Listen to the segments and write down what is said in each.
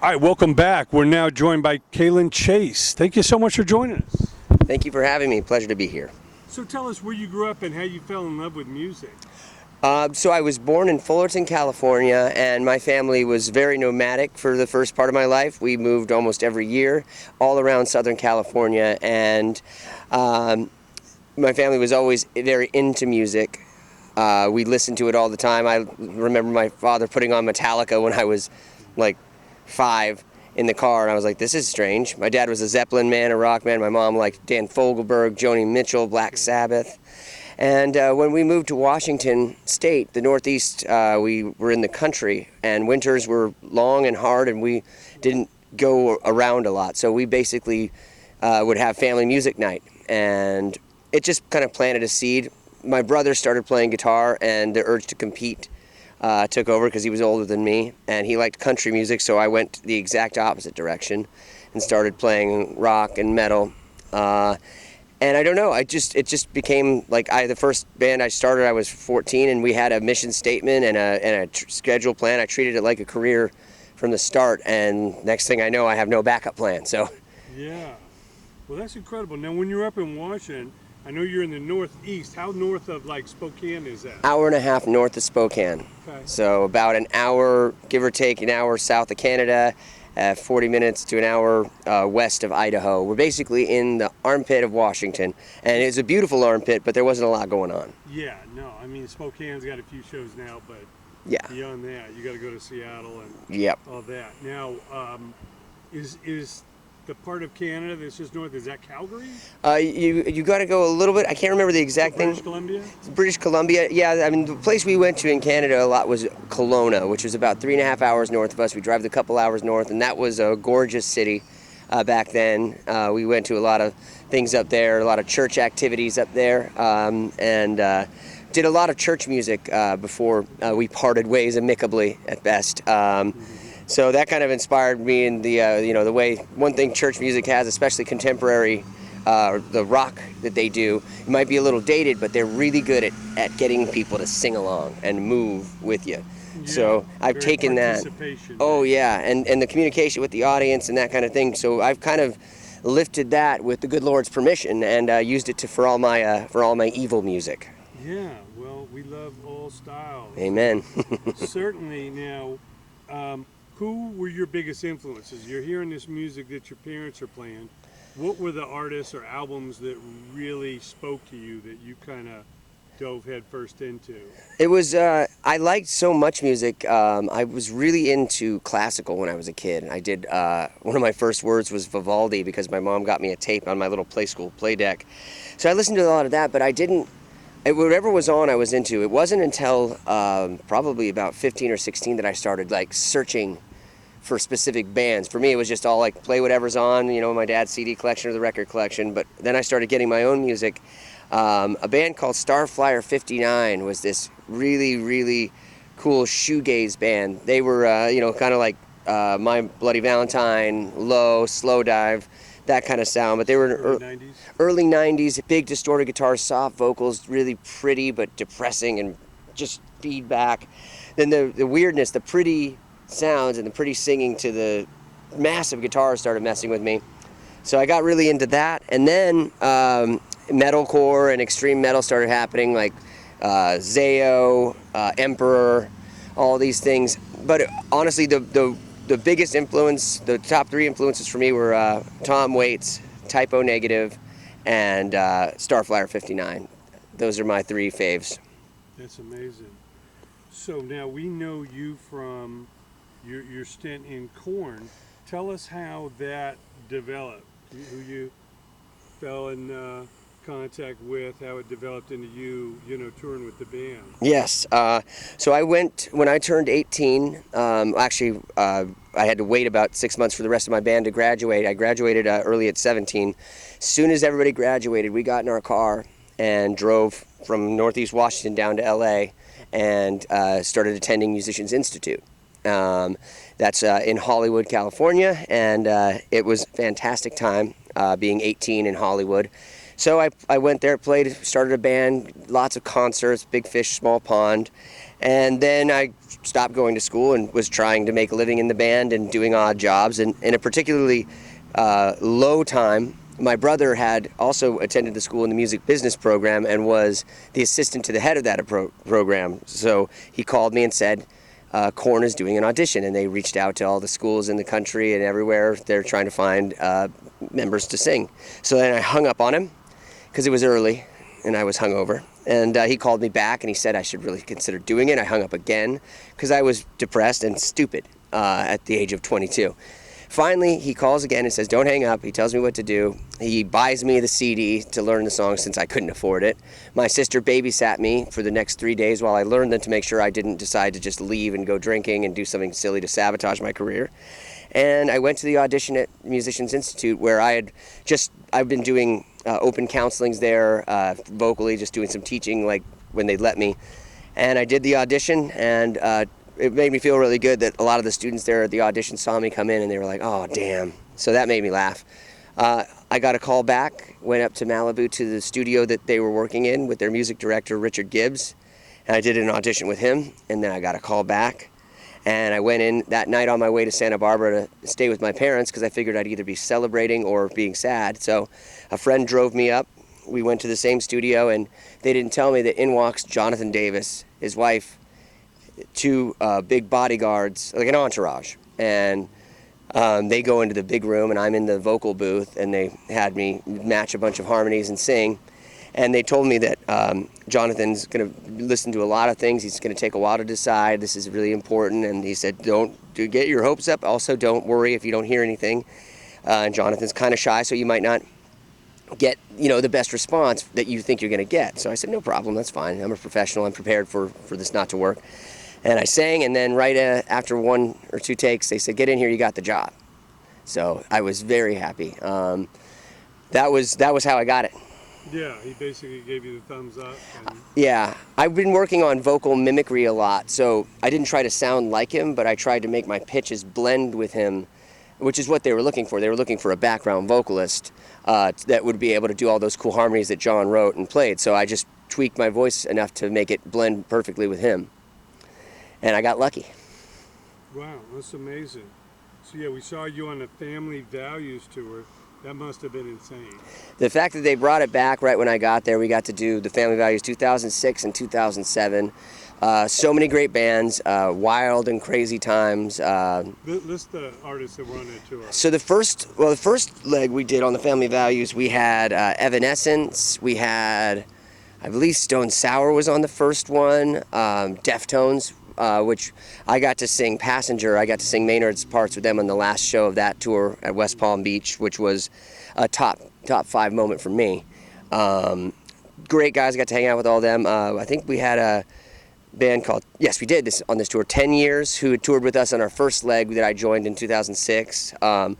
All right, welcome back. We're now joined by Kalen Chase. Thank you so much for joining us. Thank you for having me. Pleasure to be here. So tell us where you grew up and how you fell in love with music. So I was born in Fullerton, California, and my family was very nomadic for the first part of my life. We moved almost every year all around Southern California, and my family was always very into music. We listened to it all the time. I remember my father putting on Metallica when I was like 5 in the car, and I was like, this is strange. My dad was a Zeppelin man, a rock man. My mom liked Dan Fogelberg, Joni Mitchell, Black Sabbath. And when we moved to Washington State, the Northeast, we were in the country, and winters were long and hard, and we didn't go around a lot. So we basically would have family music night, and it just kind of planted a seed. My brother started playing guitar, and the urge to compete took over because he was older than me, and he liked country music, so I went the exact opposite direction and started playing rock and metal. And I don't know, it just became like the first band I started, I was 14, and we had a mission statement and a schedule plan. I treated it like a career from the start, and next thing I know, I have no backup plan. So yeah, well, that's incredible. Now, when you're up in Washington, I know you're in the Northeast. How north of like Spokane is that? Hour and a half north of Spokane. Okay. So about an hour, give or take an hour south of Canada, 40 minutes to an hour west of Idaho. We're basically in the armpit of Washington, and it's a beautiful armpit, but there wasn't a lot going on. Yeah, no, I mean, Spokane's got a few shows now, but yeah, beyond that, you got to go to Seattle and yep, all that. Now, is the part of Canada that's just north, is that Calgary? You got to go a little bit. I can't remember the exact thing. British Columbia? British Columbia, yeah. I mean, the place we went to in Canada a lot was Kelowna, which was about 3.5 hours north of us. We drove a couple hours north, and that was a gorgeous city back then. We went to a lot of things up there, a lot of church activities up there, and did a lot of church music before we parted ways amicably at best. So that kind of inspired me in the way one thing church music has, especially contemporary, the rock that they do. It might be a little dated, but they're really good at getting people to sing along and move with you. Yeah, so I've taken that. Oh yeah, and the communication with the audience and that kind of thing. So I've kind of lifted that with the good Lord's permission and used it for all my evil music. Yeah, well, we love all styles. Amen. Certainly. Now, who were your biggest influences? You're hearing this music that your parents are playing. What were the artists or albums that really spoke to you that you kind of dove headfirst into? It was, I liked so much music. I was really into classical when I was a kid. I did, one of my first words was Vivaldi because my mom got me a tape on my little play school play deck. So I listened to a lot of that, but I didn't, whatever was on I was into. It wasn't until probably about 15 or 16 that I started like searching for specific bands. For me, it was just all like play whatever's on, my dad's CD collection or the record collection. But then I started getting my own music. A band called Starflyer 59 was this really, really cool shoegaze band. They were, kind of like My Bloody Valentine, Low, Slow Dive, that kind of sound. But they were early 90s, big distorted guitars, soft vocals, really pretty but depressing and just feedback. Then the weirdness, the pretty sounds and the pretty singing to the massive guitars started messing with me. So I got really into that, and then metalcore and extreme metal started happening, like Zayo, Emperor, all these things. But honestly, the biggest influence, the top 3 influences for me were Tom Waits, Typo Negative, and Starflyer 59. Those are my 3 faves. That's amazing. So now we know you from your stint in KORN. Tell us how that developed, who you fell in contact with, how it developed into you, touring with the band. Yes. So I went, when I turned 18, I had to wait about 6 months for the rest of my band to graduate. I graduated early at 17. As soon as everybody graduated, we got in our car and drove from Northeast Washington down to LA and started attending Musicians Institute. That's in Hollywood, California, and it was a fantastic time being 18 in Hollywood. So I went there, played, started a band, lots of concerts, Big Fish, Small Pond, And then I stopped going to school and was trying to make a living in the band and doing odd jobs. And in a particularly low time, my brother had also attended the school in the music business program and was the assistant to the head of that program. So he called me and said, KORN is doing an audition, and they reached out to all the schools in the country and everywhere. They're trying to find members to sing. So then I hung up on him because it was early and I was hungover. And he called me back and he said I should really consider doing it. I hung up again because I was depressed and stupid at the age of 22. Finally, he calls again and says, don't hang up. He tells me what to do. He buys me the CD to learn the song since I couldn't afford it. My sister babysat me for the next 3 days while I learned them to make sure I didn't decide to just leave and go drinking and do something silly to sabotage my career. And I went to the audition at Musicians Institute where I've been doing open counselings there, vocally, just doing some teaching like when they let me. And I did the audition, and it made me feel really good that a lot of the students there at the audition saw me come in and they were like, oh, damn. So that made me laugh. I got a call back, went up to Malibu to the studio that they were working in with their music director, Richard Gibbs, and I did an audition with him, and then I got a call back. And I went in that night on my way to Santa Barbara to stay with my parents because I figured I'd either be celebrating or being sad. So a friend drove me up. We went to the same studio, and they didn't tell me that in walks Jonathan Davis, his wife, two big bodyguards, like an entourage. And they go into the big room, and I'm in the vocal booth, and they had me match a bunch of harmonies and sing. And they told me that Jonathan's going to listen to a lot of things. He's going to take a while to decide. This is really important. And he said, don't get your hopes up. Also, don't worry if you don't hear anything. And Jonathan's kind of shy, so you might not get, the best response that you think you're going to get. So I said, no problem. That's fine. I'm a professional. I'm prepared for this not to work. And I sang, and then right after 1 or 2 takes, they said, get in here. You got the job. So I was very happy. That was how I got it. Yeah, he basically gave you the thumbs up. Yeah, I've been working on vocal mimicry a lot, so I didn't try to sound like him, but I tried to make my pitches blend with him, which is what they were looking for. They were looking for a background vocalist that would be able to do all those cool harmonies that John wrote and played, so I just tweaked my voice enough to make it blend perfectly with him. And I got lucky. Wow, that's amazing. So yeah, we saw you on the Family Values Tour. That must have been insane. The fact that they brought it back right when I got there, we got to do the Family Values 2006 and 2007. So many great bands, wild and crazy times. List the artists that were on that tour. So the first leg we did on the Family Values, we had Evanescence, we had, I believe Stone Sour was on the first one, Deftones, which I got to sing Passenger. I got to sing Maynard's parts with them on the last show of that tour at West Palm Beach, which was a top 5 moment for me. Great guys, got to hang out with all of them. I think we had a band called, yes, we did this on this tour, 10 Years, who had toured with us on our first leg that I joined in 2006. Then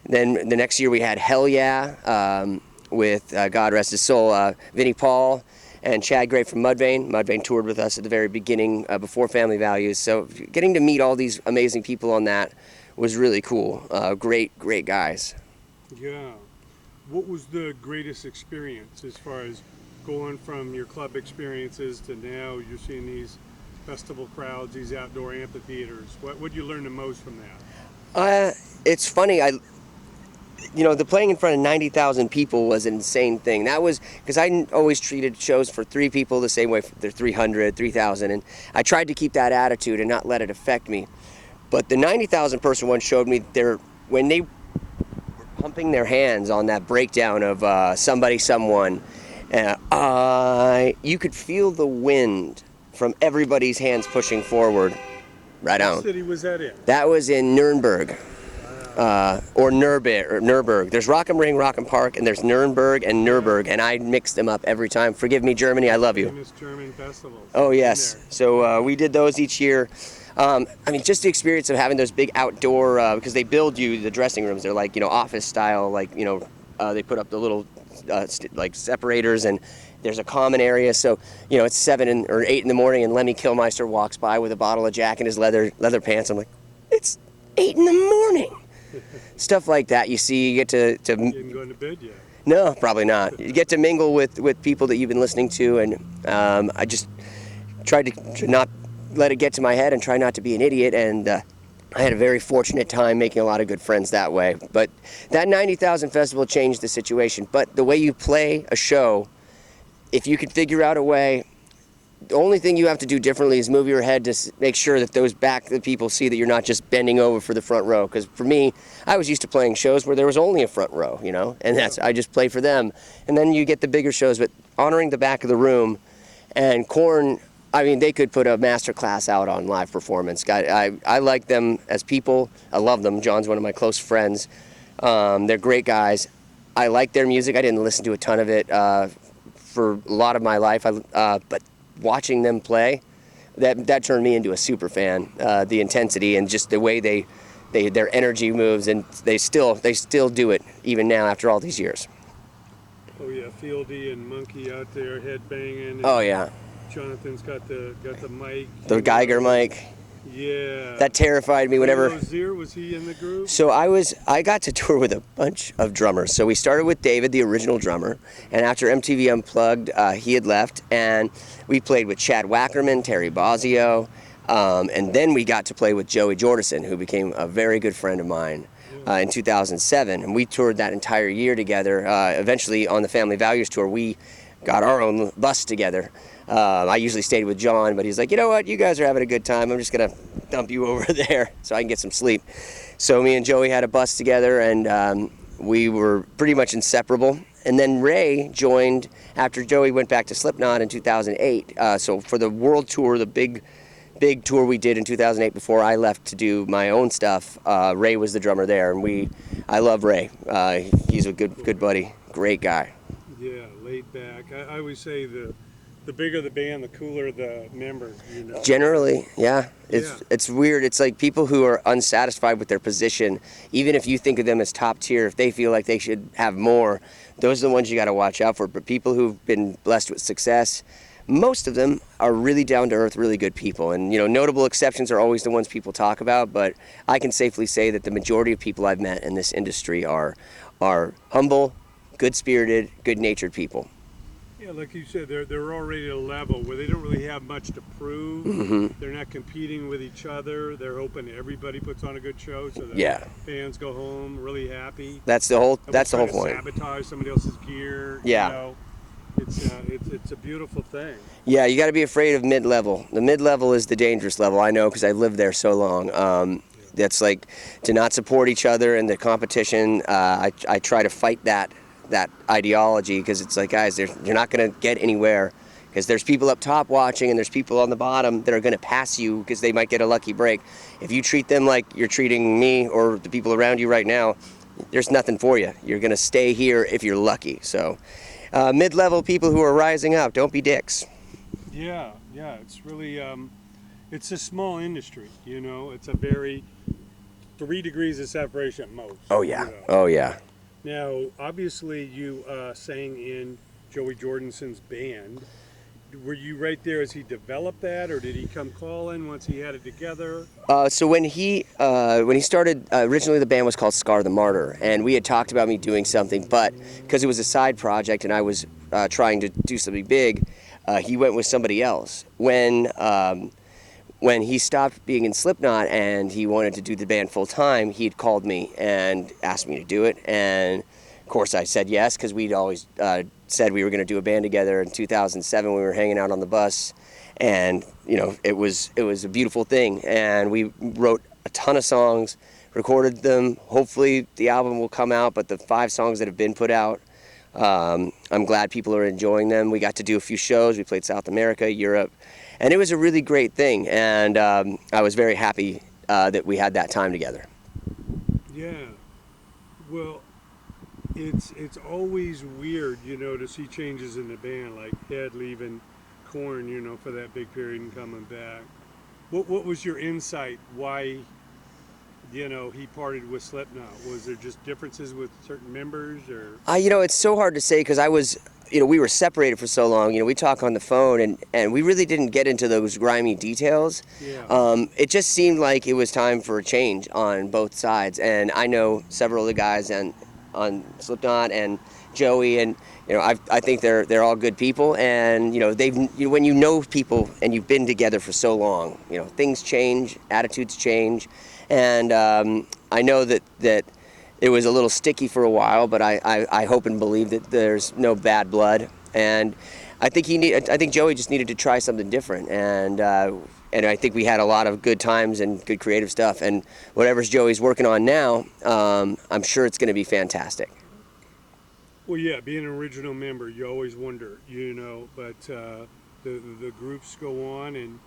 the next year we had Hell Yeah with, God rest his soul, Vinnie Paul and Chad Gray from Mudvayne. Mudvayne toured with us at the very beginning before Family Values. So getting to meet all these amazing people on that was really cool. Great guys. Yeah. What was the greatest experience as far as going from your club experiences to now you're seeing these festival crowds, these outdoor amphitheaters? What did you learn the most from that? It's funny. The playing in front of 90,000 people was an insane thing. That was because I always treated shows for 3 people the same way. They're 300, 3,000, and I tried to keep that attitude and not let it affect me. But the 90,000 person one showed me when they were pumping their hands on that breakdown of Somebody Someone, you could feel the wind from everybody's hands pushing forward. Right on. What city was that in? That was in Nuremberg. Or Nuremberg. There's Rock am Ring, Rock am Park, and there's Nuremberg and Nuremberg, and I mix them up every time. Forgive me, Germany, I love you. Famous German festivals. Oh, yes. So we did those each year. Just the experience of having those big outdoor, because they build you the dressing rooms. They're like, office style, like, they put up the little, separators, and there's a common area. So, it's 7 or 8 in the morning, and Lemmy Kilmister walks by with a bottle of Jack in his leather pants. I'm like, it's 8 in the morning. Stuff like that you see. You get to You didn't go to bed yet? No, probably not. You get to mingle with people that you've been listening to, and I just tried to not let it get to my head and try not to be an idiot, and I had a very fortunate time making a lot of good friends that way. But that 90,000 festival changed the situation. But the way you play a show, if you could figure out a way, the only thing you have to do differently is move your head to make sure that the people see that you're not just bending over for the front row. Because for me, I was used to playing shows where there was only a front row, you know, and I just play for them. And then you get the bigger shows, but honoring the back of the room. And KORN, I mean, they could put a master class out on live performance. I like them as people. I love them. John's one of my close friends. They're great guys. I like their music. I didn't listen to a ton of it for a lot of my life, but watching them play, that turned me into a super fan. The intensity and just the way their energy moves, and they still do it even now after all these years. Oh yeah, Fieldy and Monkey out there headbanging. Oh yeah. Jonathan's got the mic. The Geiger mic. Yeah. That terrified me whenever. Rozier, was he in the group? So I got to tour with a bunch of drummers. So we started with David, the original drummer, and after MTV Unplugged, he had left, and we played with Chad Wackerman, Terry Bozzio, and then we got to play with Joey Jordison, who became a very good friend of mine in 2007, and we toured that entire year together. Eventually, on the Family Values Tour, we got our own bus together. I usually stayed with John, but he's like, you know what, you guys are having a good time. I'm just going to dump you over there so I can get some sleep. So me and Joey had a bus together, and we were pretty much inseparable. And then Ray joined after Joey went back to Slipknot in 2008. So for the world tour, the big tour we did in 2008 before I left to do my own stuff, Ray was the drummer there. And I love Ray. He's a good buddy, great guy. Yeah, laid back. I always say the bigger the band, the cooler the member, you know. Generally, yeah. It's weird. It's like people who are unsatisfied with their position, even if you think of them as top tier, if they feel like they should have more, those are the ones you got to watch out for. But people who've been blessed with success, most of them are really down to earth, really good people. And, you know, notable exceptions are always the ones people talk about, but I can safely say that the majority of people I've met in this industry are humble, good-spirited, good-natured people. Yeah, like you said, they're already at a level where they don't really have much to prove. Mm-hmm. They're not competing with each other. They're hoping everybody puts on a good show so that fans go home really happy. That's the whole point. Sabotage somebody else's gear. Yeah. You know, it's a beautiful thing. Yeah, you got to be afraid of mid-level. The mid-level is the dangerous level. I know because I lived there so long. That's like to not support each other in the competition. I try to fight that ideology, because it's like, guys, you're not going to get anywhere, because there's people up top watching and there's people on the bottom that are going to pass you because they might get a lucky break. If you treat them like you're treating me or the people around you right now, there's nothing for you. You're going to stay here if you're lucky. So mid-level people who are rising up, don't be dicks. Yeah, it's really it's a small industry, you know. It's a very 3 degrees of separation at most. Oh yeah. You know? Oh yeah. Now, obviously, you sang in Joey Jordison's band. Were you right there as he developed that, or did he come calling once he had it together? So when he started, originally the band was called Scar the Martyr, and we had talked about me doing something, but because it was a side project and I was trying to do something big, he went with somebody else. When he stopped being in Slipknot and he wanted to do the band full time, he had called me and asked me to do it. And of course I said yes, because we'd always said we were going to do a band together. In 2007 we were hanging out on the bus, and you know, it was a beautiful thing. And we wrote a ton of songs, recorded them. Hopefully the album will come out, but the 5 songs that have been put out, I'm glad people are enjoying them. We got to do a few shows. We played South America, Europe. And it was a really great thing, and I was very happy that we had that time together. Yeah, well, it's always weird, you know, to see changes in the band, like Ed leaving KORN, you know, for that big period and coming back. What was your insight? Why, you know, he parted with Slipknot? Was there just differences with certain members, or? You know, it's so hard to say, because we were separated for so long. You know, we talk on the phone, and we really didn't get into those grimy details. Yeah. It just seemed like it was time for a change on both sides. And I know several of the guys and on Slipknot and Joey, and I think they're all good people, and when you know people and you've been together for so long, things change, attitudes change, and I know that it was a little sticky for a while, but I hope and believe that there's no bad blood, and I think Joey just needed to try something different, and I think we had a lot of good times and good creative stuff, and whatever Joey's working on now, I'm sure it's going to be fantastic. Well, yeah, being an original member, you always wonder, but the groups go on, and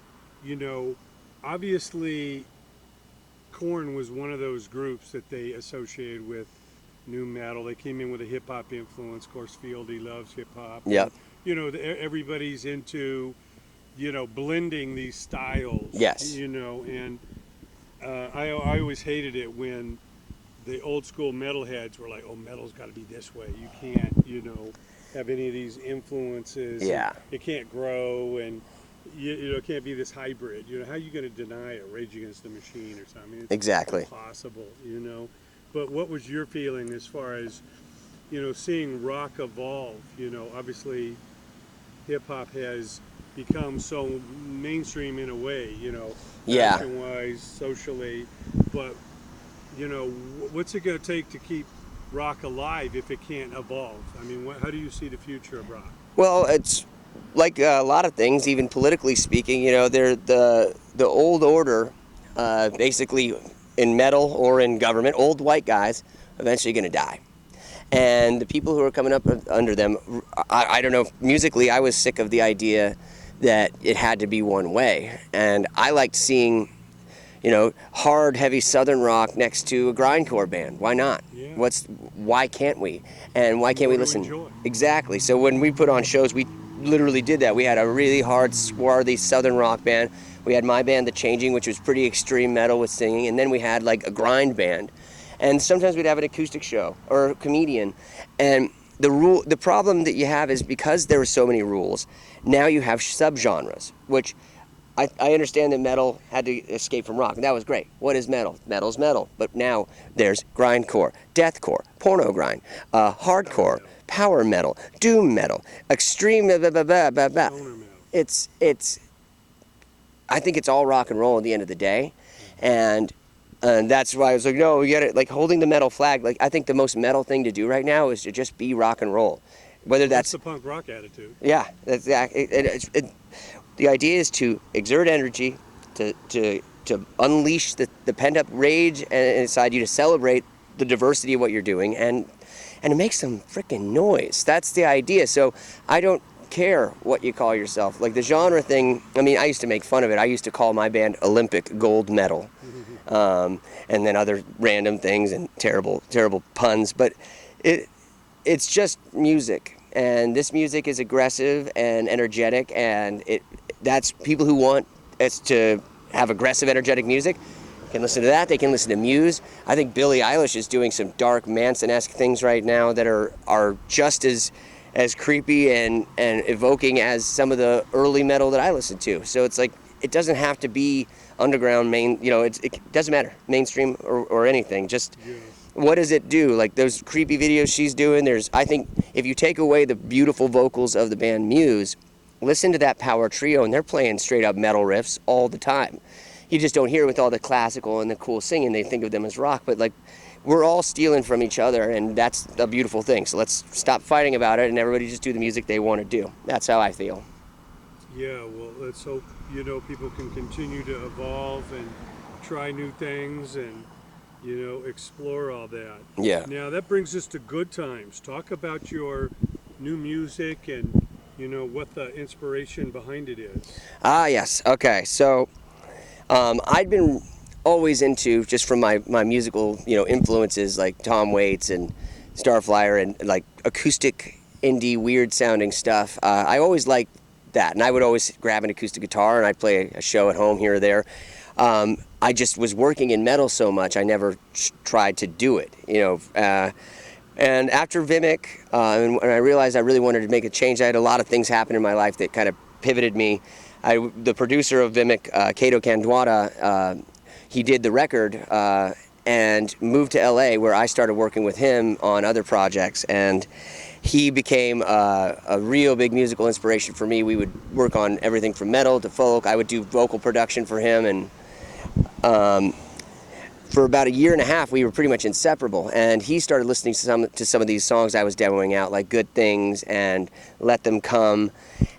obviously KORN was one of those groups that they associated with new metal. They came in with a hip hop influence. Of course, Fieldy loves hip hop. Yeah. Everybody's into blending these styles. Yes. And I always hated it when the old school metalheads were like, "Oh, metal's got to be this way. You can't, have any of these influences. Yeah. It can't grow, and it can't be this hybrid. How are you going to deny it? Rage Against the Machine or something? It's Exactly. impossible. But what was your feeling as far as seeing rock evolve? Obviously, hip hop has become so mainstream in a way. Yeah. Fashion-wise, socially, but what's it going to take to keep rock alive if it can't evolve? I mean, how do you see the future of rock? Well, it's like a lot of things, even politically speaking. They're the old order, basically in metal or in government, old white guys, eventually going to die. And the people who are coming up under them, I don't know, musically, I was sick of the idea that it had to be one way. And I liked seeing hard, heavy Southern rock next to a grindcore band. Why not? Yeah. Why can't we? And why can't we listen? Enjoy. Exactly. So when we put on shows, we literally did that. We had a really hard, swarthy Southern rock band. We had my band, The Changing, which was pretty extreme metal with singing, and then we had like a grind band. And sometimes we'd have an acoustic show or a comedian. And the problem that you have is because there were so many rules, now you have subgenres, which I understand that metal had to escape from rock, and that was great. What is metal? Metal's metal. But now there's grindcore, deathcore, porno grind, hardcore, power metal, doom metal, extreme blah, blah, blah, blah, blah. It's I think it's all rock and roll at the end of the day, and that's why I was like, no, we get it. Like holding the metal flag. Like I think the most metal thing to do right now is to just be rock and roll, whether that's the punk rock attitude. Yeah, that's the idea is to exert energy, to unleash the pent-up rage inside you, to celebrate the diversity of what you're doing, and to make some freaking noise. That's the idea. So I don't care what you call yourself. Like the genre thing, I mean, I used to make fun of it. I used to call my band Olympic Gold Metal, and then other random things and terrible puns. But it's just music. And this music is aggressive and energetic, and that's people who want us to have aggressive, energetic music can listen to that. They can listen to Muse. I think Billie Eilish is doing some dark Manson-esque things right now that are just as creepy and evoking as some of the early metal that I listened to. So it's like it doesn't have to be underground it doesn't matter, mainstream or anything. Just what does it do? Like those creepy videos she's doing, I think if you take away the beautiful vocals of the band Muse, listen to that power trio, and they're playing straight up metal riffs all the time. You just don't hear it with all the classical and the cool singing. They think of them as rock, but like we're all stealing from each other, and that's a beautiful thing. So let's stop fighting about it and everybody just do the music they want to do. That's how I feel. Yeah, well, let's hope people can continue to evolve and try new things and explore all that. Yeah. Now that brings us to good times. Talk about your new music and what the inspiration behind it is. Yes. Okay. So I'd been always into, just from my musical influences like Tom Waits and Starflyer and like acoustic indie weird sounding stuff. I always liked that, and I would always grab an acoustic guitar and I'd play a show at home here or there. I just was working in metal so much, I never tried to do it, and after Vimic, and when I realized I really wanted to make a change, I had a lot of things happen in my life that kind of pivoted me. The producer of Vimic, Kato Kandwada, he did the record, and moved to LA, where I started working with him on other projects, and he became a real big musical inspiration for me. We would work on everything from metal to folk. I would do vocal production for him, and for about a year and a half, we were pretty much inseparable. And he started listening to some of these songs I was demoing out, like Good Things and Let Them Come.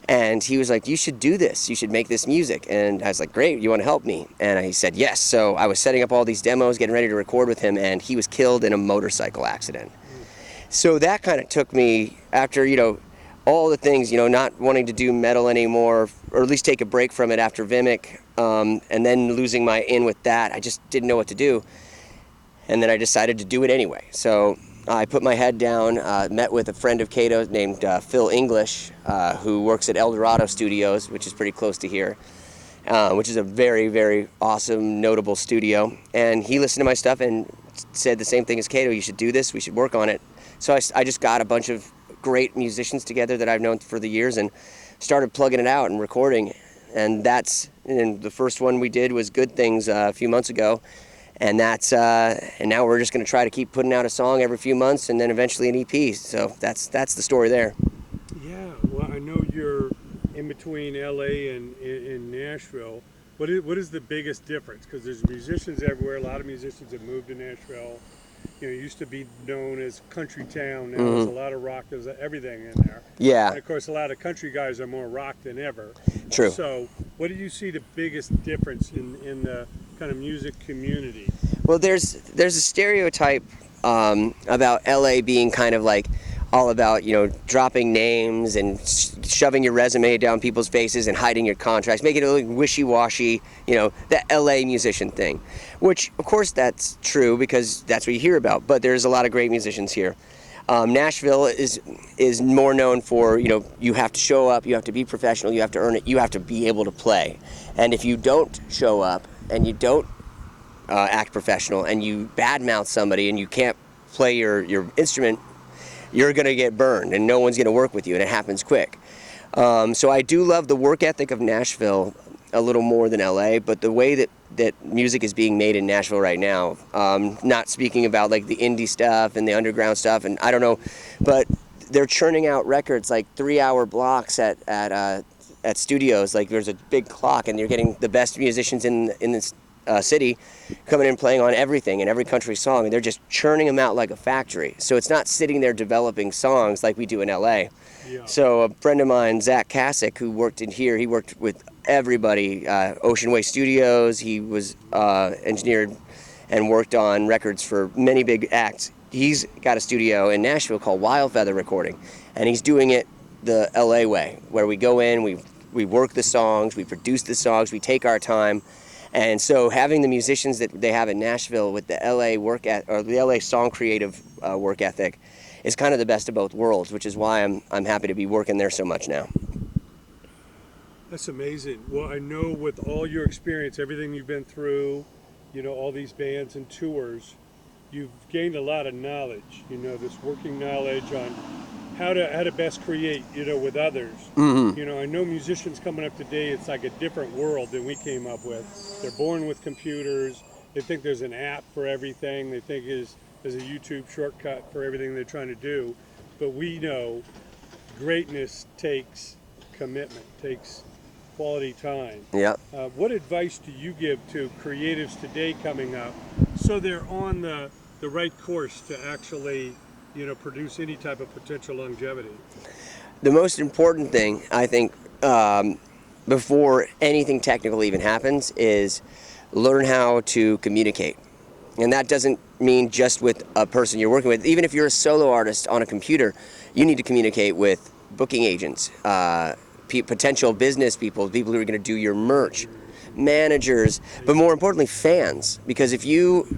And he was like, you should do this. You should make this music. And I was like, great, you want to help me? And he said, yes. So I was setting up all these demos, getting ready to record with him, and he was killed in a motorcycle accident. So that kind of took me, after, all the things, not wanting to do metal anymore, or at least take a break from it after Vimic, and then losing my in with that. I just didn't know what to do. And then I decided to do it anyway. So I put my head down, met with a friend of Cato's named Phil English, who works at El Dorado Studios, which is pretty close to here, which is a very, very awesome, notable studio. And he listened to my stuff and said the same thing as Cato, you should do this, we should work on it. So I just got a bunch of great musicians together that I've known for the years and started plugging it out and recording. And the first one we did was Good Things a few months ago. And and now we're just going to try to keep putting out a song every few months, and then eventually an EP. So that's the story there. Yeah, well, I know you're in between LA and in Nashville. What is the biggest difference? Because there's musicians everywhere. A lot of musicians have moved to Nashville. It used to be known as country town. Now there's a lot of rock. There's everything in there. Yeah. And of course, a lot of country guys are more rock than ever. True. So, what do you see the biggest difference in the kind of music community? Well, there's a stereotype about LA being kind of like all about, dropping names and shoving your resume down people's faces and hiding your contracts, making it look wishy-washy, the LA musician thing, which of course that's true because that's what you hear about, but there's a lot of great musicians here. Nashville is more known for, you have to show up, you have to be professional, you have to earn it, you have to be able to play. And if you don't show up and you don't act professional and you badmouth somebody and you can't play your instrument, you're going to get burned and no one's going to work with you, and it happens quick. So I do love the work ethic of Nashville a little more than LA, but the way that music is being made in Nashville right now, not speaking about like the indie stuff and the underground stuff, and I don't know, but they're churning out records like 3-hour blocks at studios. Like there's a big clock and you're getting the best musicians in this city coming in playing on everything and every country song, and they're just churning them out like a factory. So it's not sitting there developing songs like we do in LA. Yeah. So a friend of mine, Zach Kasich, who worked in here, he worked with everybody, Ocean Way Studios. He was engineered and worked on records for many big acts. He's got a studio in Nashville called Wild Feather Recording, and he's doing it the LA way, where we go in, we work the songs, we produce the songs, we take our time. And so having the musicians that they have in Nashville with the LA the LA song creative work ethic is kind of the best of both worlds, which is why I'm happy to be working there so much now. That's amazing. Well, I know with all your experience, everything you've been through, all these bands and tours, you've gained a lot of knowledge, this working knowledge on how to best create, with others. Mm-hmm. I know musicians coming up today, it's like a different world than we came up with. They're born with computers. They think there's an app for everything. They think there's a YouTube shortcut for everything they're trying to do. But we know greatness takes commitment, takes quality time. Yeah. What advice do you give to creatives today coming up so they're on the right course to actually produce any type of potential longevity? The most important thing, I think, before anything technical even happens, is learn how to communicate. And that doesn't mean just with a person you're working with. Even if you're a solo artist on a computer, you need to communicate with booking agents, potential business people who are going to do your merch, managers, but more importantly, fans. Because if you've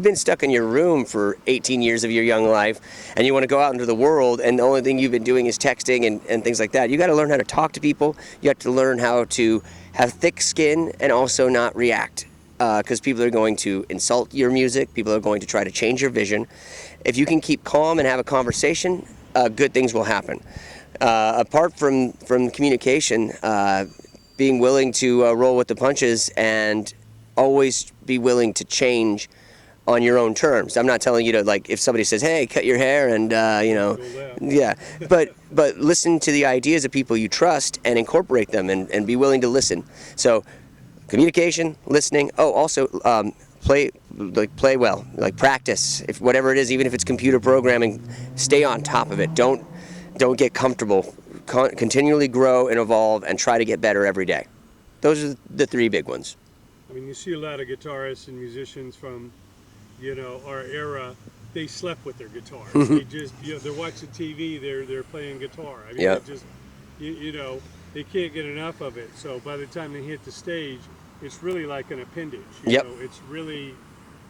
been stuck in your room for 18 years of your young life and you want to go out into the world and the only thing you've been doing is texting and things like that, you got to learn how to talk to people. You have to learn how to have thick skin and also not react, because people are going to insult your music. People are going to try to change your vision. If you can keep calm and have a conversation, good things will happen. Apart from communication, being willing to roll with the punches and always be willing to change on your own terms. I'm not telling you to, like, if somebody says, hey, cut your hair and, you know, Go left. yeah. But listen to the ideas of people you trust and incorporate them and be willing to listen. So communication, listening. Oh, also play well, like practice. If whatever it is, even if it's computer programming, stay on top of it. Don't get comfortable. Continually grow and evolve and try to get better every day. Those are the three big ones. I mean, you see a lot of guitarists and musicians from, you know, our era. They slept with their guitars. They just, you know, they're watching TV. They're playing guitar. I mean, Yep. they just, you know, they can't get enough of it. So by the time they hit the stage, it's really like an appendage. You Yep. know, it's really,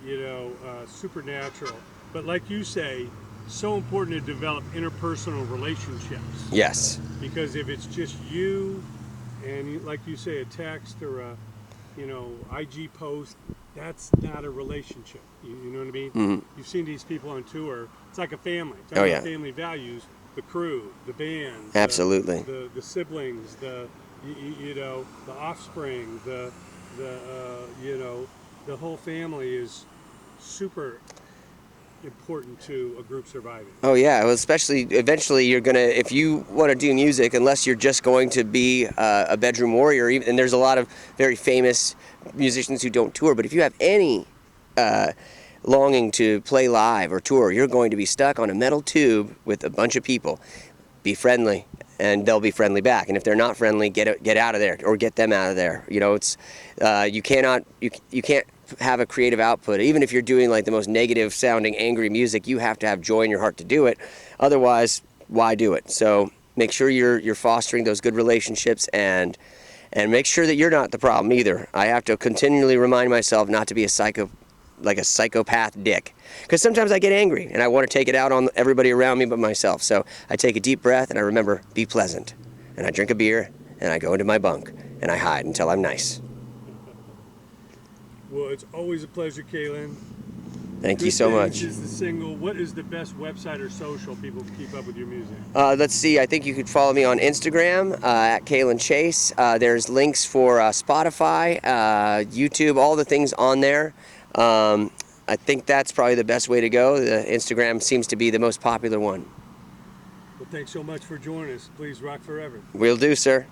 you know, supernatural. But like you say, so important to develop interpersonal relationships. Yes. Because if it's just you and like you say, a text or a, you know, IG post, that's not a relationship. You know what I mean? Mm-hmm. You've seen these people on tour. It's like a family. It's Oh, like yeah. family values, the crew, the band, Absolutely. the siblings, you know, the offspring, the you know, the whole family is super important to a group surviving. Oh yeah, well, especially eventually you're gonna, if you want to do music, unless you're just going to be a bedroom warrior, and there's a lot of very famous musicians who don't tour, but if you have any longing to play live or tour, you're going to be stuck on a metal tube with a bunch of people. Be friendly, and they'll be friendly back. And if they're not friendly, get out of there, or get them out of there. You know, it's you can't have a creative output. Even if you're doing like the most negative sounding, angry music, you have to have joy in your heart to do it. Otherwise, why do it? So make sure you're fostering those good relationships, and make sure that you're not the problem either. I have to continually remind myself not to be a psychopath dick, because sometimes I get angry and I want to take it out on everybody around me but myself. So I take a deep breath and I remember, be pleasant, and I drink a beer and I go into my bunk and I hide until I'm nice. Well, it's always a pleasure, Kalen. Thank you Good so Things much. is the single. What is the best website or social people can keep up with your music? Let's see, I think you could follow me on Instagram at Kalen Chase. There's links for Spotify, YouTube, all the things on there. I think that's probably the best way to go. The Instagram seems to be the most popular one. Well, thanks so much for joining us. Please rock forever. Will do, sir.